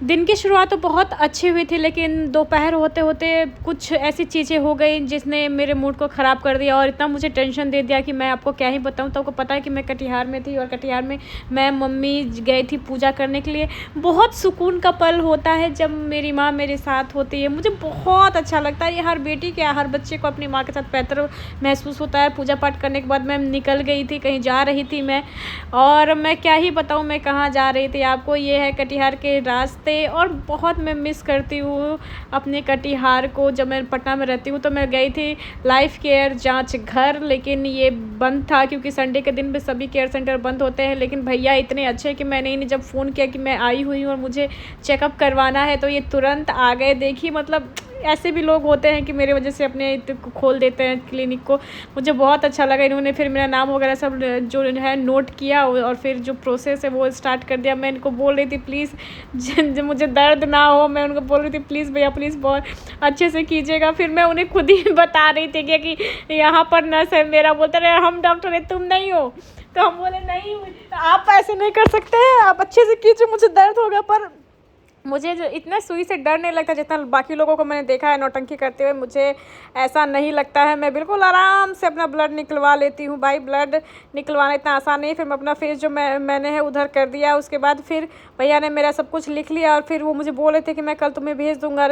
दिन की शुरुआत तो बहुत अच्छी हुई थी, लेकिन दोपहर होते-होते कुछ ऐसी चीज़ें हो गई जिसने मेरे मूड को ख़राब कर दिया और इतना मुझे टेंशन दे दिया कि मैं आपको क्या ही बताऊँ। तो आपको पता है कि मैं कटिहार में थी और कटिहार में मैं मम्मी गई थी पूजा करने के लिए। बहुत सुकून का पल होता है जब मेरी माँ मेरे साथ होती है, मुझे बहुत अच्छा लगता है। ये हर बेटी क्या हर बच्चे को अपनी माँ के साथ बेहतर महसूस होता है। पूजा पाठ करने के बाद मैं निकल गई थी, कहीं जा रही थी मैं, और मैं क्या ही बताऊँ मैं कहाँ जा रही थी आपको। ये है कटिहार के रास्ते और बहुत मैं मिस करती हूँ अपने कटिहार को। जब मैं पटना में रहती हूँ तो मैं गई थी लाइफ केयर जांच घर, लेकिन ये बंद था क्योंकि संडे के दिन भी सभी केयर सेंटर बंद होते हैं। लेकिन भैया इतने अच्छे हैं कि मैंने इन्हें जब फ़ोन किया कि मैं आई हुई हूँ और मुझे चेकअप करवाना है तो ये तुरंत आ गए। देखिए मतलब ऐसे भी लोग होते हैं कि मेरे वजह से अपने खोल देते हैं क्लिनिक को। मुझे बहुत अच्छा लगा, इन्होंने फिर मेरा नाम वगैरह सब जो है नोट किया और फिर जो प्रोसेस है वो स्टार्ट कर दिया। मैं इनको बोल रही थी प्लीज़ मुझे दर्द ना हो, मैं उनको बोल रही थी प्लीज़ भैया प्लीज़ बहुत अच्छे से कीजिएगा। फिर मैं उन्हें खुद ही बता रही थी कि यहाँ पर नर्स है, मेरा बोलते रहे हम डॉक्टर है तुम नहीं हो। तो हम बोले नहीं आप ऐसे नहीं कर सकते हैं, आप अच्छे से कीजिए, मुझे दर्द होगा। पर मुझे जो इतना सुई से डर नहीं लगता जितना बाकी लोगों को मैंने देखा है नौटंकी करते हुए, मुझे ऐसा नहीं लगता है। मैं बिल्कुल आराम से अपना ब्लड निकलवा लेती हूँ। भाई ब्लड निकलवाना इतना आसान नहीं। फिर मैं अपना फेस जो मैंने है उधर कर दिया। उसके बाद फिर भैया ने मेरा सब कुछ लिख लिया और फिर वो मुझे बोले थे कि मैं कल तुम्हें भेज दूँगा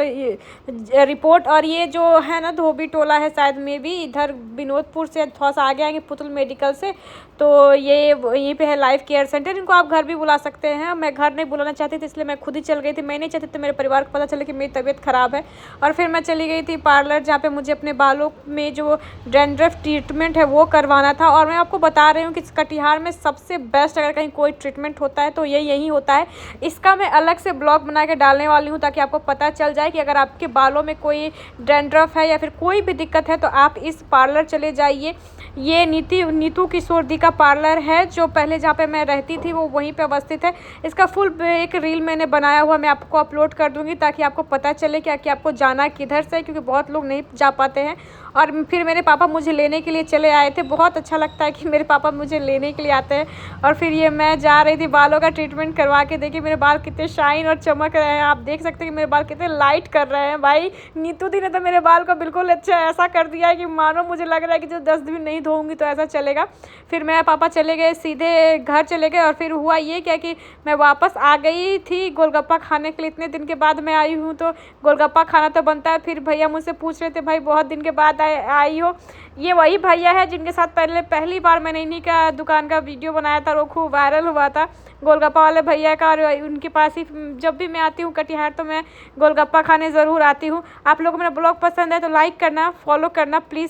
रिपोर्ट। और ये जो है ना धोबी टोला है शायद में भी इधर विनोदपुर से थोड़ा सा आगे आएंगे पुतुल मेडिकल से, तो ये यहीं पे है लाइफ केयर सेंटर। इनको आप घर भी बुला सकते हैं। मैं घर नहीं बुलाना चाहती थी इसलिए मैं खुद ही चल गई थी। मैं नहीं चाहती थी मेरे परिवार को पता चले कि मेरी तबीयत ख़राब है। और फिर मैं चली गई थी पार्लर जहाँ पे मुझे अपने बालों में जो डैंड्रफ ट्रीटमेंट है वो करवाना था। और मैं आपको बता रही हूँ कि कटिहार में सबसे बेस्ट अगर कहीं कोई ट्रीटमेंट होता है तो ये यही होता है। इसका मैं अलग से ब्लॉग बना के डालने वाली हूँ ताकि आपको पता चल जाए कि अगर आपके बालों में कोई डैंड्रफ है या फिर कोई भी दिक्कत है तो आप इस पार्लर चले जाइए। ये नीतू किशोर दी का पार्लर है जो पहले जहाँ पे मैं रहती थी वो वहीं पे अवस्थित है। इसका फुल एक रील मैंने बनाया हुआ, मैं आपको अपलोड कर दूँगी ताकि आपको पता चले कि आपको जाना किधर से, क्योंकि बहुत लोग नहीं जा पाते हैं। और फिर मेरे पापा मुझे लेने के लिए चले आए थे। बहुत अच्छा लगता है कि मेरे पापा मुझे लेने के लिए आते हैं। और फिर ये मैं जा रही थी बालों का ट्रीटमेंट करवा के। देखिए मेरे बाल कितने शाइन और चमक रहे हैं, आप देख सकते हैं कि मेरे बाल कितने लाइट कर रहे हैं। भाई नीतू दी ने तो मेरे बाल को बिल्कुल अच्छा ऐसा कर दिया है कि मानो मुझे लग रहा है कि जो 10 दिन नहीं धोऊंगी तो ऐसा चलेगा। फिर मेरे पापा चले गए, सीधे घर चले गए। और फिर हुआ ये क्या कि मैं वापस आ गई थी गोलगप्पा खाने के लिए। इतने दिन के बाद मैं आई हूँ तो गोलगप्पा खाना तो बनता है। फिर भैया मुझसे पूछ रहे थे भाई बहुत दिन के बाद आई हो। ये वही भैया है जिनके साथ पहली बार मैंने इन्हीं का दुकान का वीडियो बनाया था, वो खूब वायरल हुआ था गोलगप्पा वाले भैया का। और उनके पास ही जब भी मैं आती हूँ कटिहार तो मैं गोलगप्पा खाने ज़रूर आती हूँ। आप लोगों को मेरा ब्लॉग पसंद है तो लाइक करना, फॉलो करना प्लीज़।